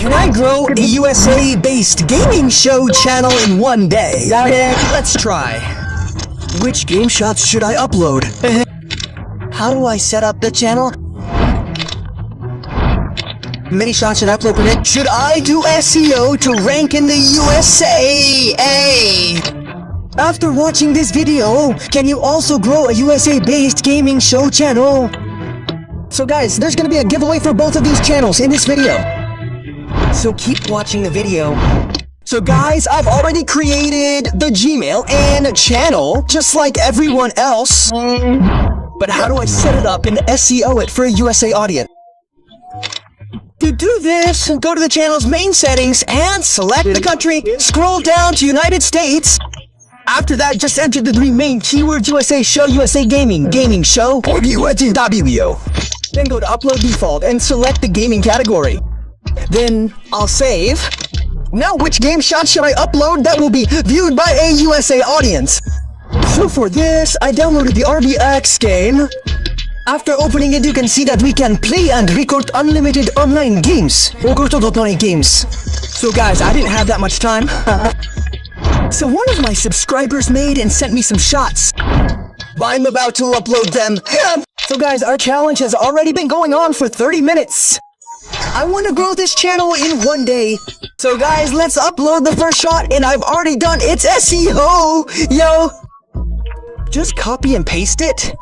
Can I grow a USA-based gaming show channel in one day? Let's try. Which game shots should I upload? How do I set up the channel? Many shots should I upload per day? Should I do SEO to rank in the USA? After watching this video, can you also grow a USA-based gaming show channel? So guys, there's gonna be a giveaway for both of these channels in this video. So keep watching the video. So guys, I've already created the Gmail and channel, just like everyone else. But how do I set it up and SEO it for a USA audience? To do this, go to the channel's main settings and select the country. Scroll down to United States. After that, just enter the three main keywords: USA Show, USA Gaming, Gaming Show, or WO. Then go to Upload Default and select the gaming category. Then I'll save. Now which game shot should I upload that will be viewed by a USA audience? So for this, I downloaded the RBX game. After opening it, you can see that we can play and record unlimited online games. So guys, I didn't have that much time. So one of my subscribers made and sent me some shots. I'm about to upload them. So guys, our challenge has already been going on for 30 minutes. I want to grow this channel in one day. So guys, let's upload the first shot, and I've already done its SEO. Yo! Just copy and paste it.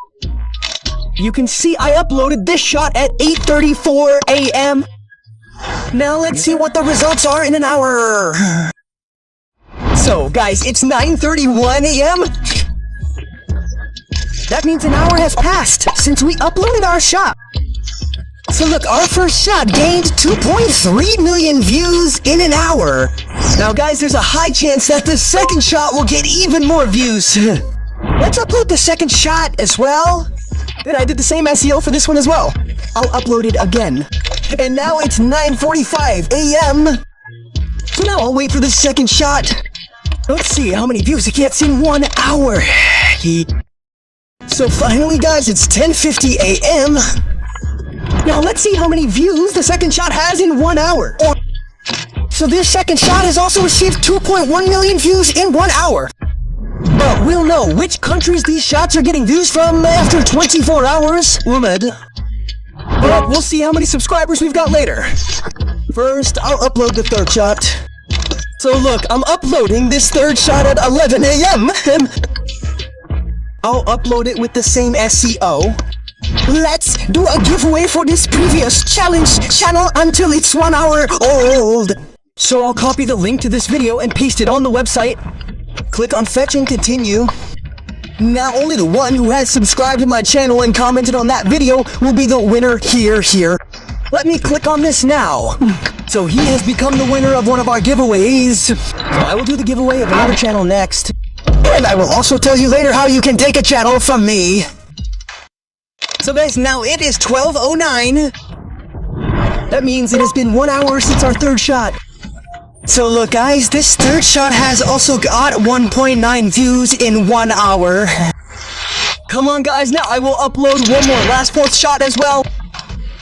You can see I uploaded this shot at 8:34 a.m. Now let's see what the results are in an hour. So guys, it's 9:31 a.m. That means an hour has passed since we uploaded our shot. So look, our first shot gained 2.3 million views in an hour. Now guys, there's a high chance that the second shot will get even more views. Let's upload the second shot as well. Then I did the same SEO for this one as well. I'll upload it again. And now it's 9:45 a.m. So now I'll wait for the second shot. Let's see how many views it gets in 1 hour. So finally guys, it's 10:50 a.m. Now let's see how many views the second shot has in 1 hour. So this second shot has also received 2.1 million views in 1 hour. But we'll know which countries these shots are getting views from after 24 hours. But we'll see how many subscribers we've got later. First, I'll upload the third shot. So look, I'm uploading this third shot at 11 a.m. I'll upload it with the same SEO. Let's do a giveaway for this previous challenge channel until it's 1 hour old. So I'll copy the link to this video and paste it on the website. Click on Fetch and Continue. Now only the one who has subscribed to my channel and commented on that video will be the winner here. Let me click on this now. So he has become the winner of one of our giveaways. So I will do the giveaway of another channel next. And I will also tell you later how you can take a channel from me. So guys, now it is 12:09. That means it has been 1 hour since our third shot. So look guys, this third shot has also got 1.9 views in 1 hour. Come on guys, now I will upload one more last fourth shot as well.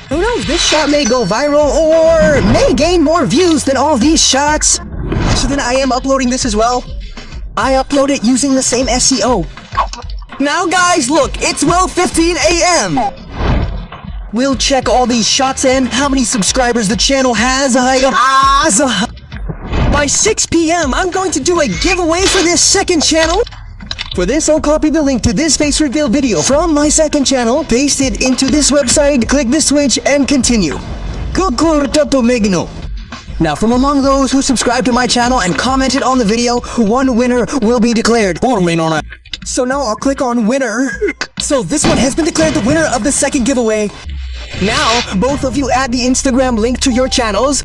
Who knows, this shot may go viral or may gain more views than all these shots. So then I am uploading this as well. I upload it using the same SEO. Now guys, look, it's 12:15 a.m. We'll check all these shots and how many subscribers the channel has. By 6 p.m., I'm going to do a giveaway for this second channel. For this, I'll copy the link to this face reveal video from my second channel, paste it into this website, click the switch, and continue. Now, from among those who subscribed to my channel and commented on the video, one winner will be declared. So now I'll click on winner. So this one has been declared the winner of the second giveaway. Now, both of you add the Instagram link to your channels.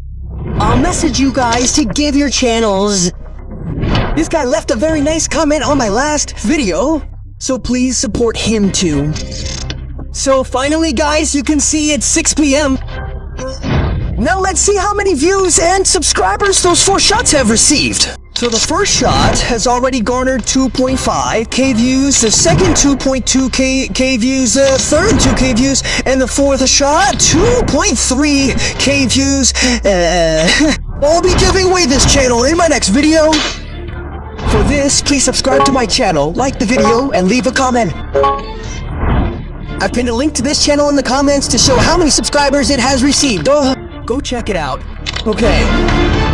I'll message you guys to give your channels. This guy left a very nice comment on my last video, so please support him too. So finally guys, you can see it's 6 p.m. Now let's see how many views and subscribers those 4 shots have received. So the first shot has already garnered 2.5k views, the second 2.2k views, the third 2k views, and the fourth shot 2.3k views. I'll be giving away this channel in my next video. For this, please subscribe to my channel, like the video, and leave a comment. I've pinned a link to this channel in the comments to show how many subscribers it has received. Go check it out. Okay.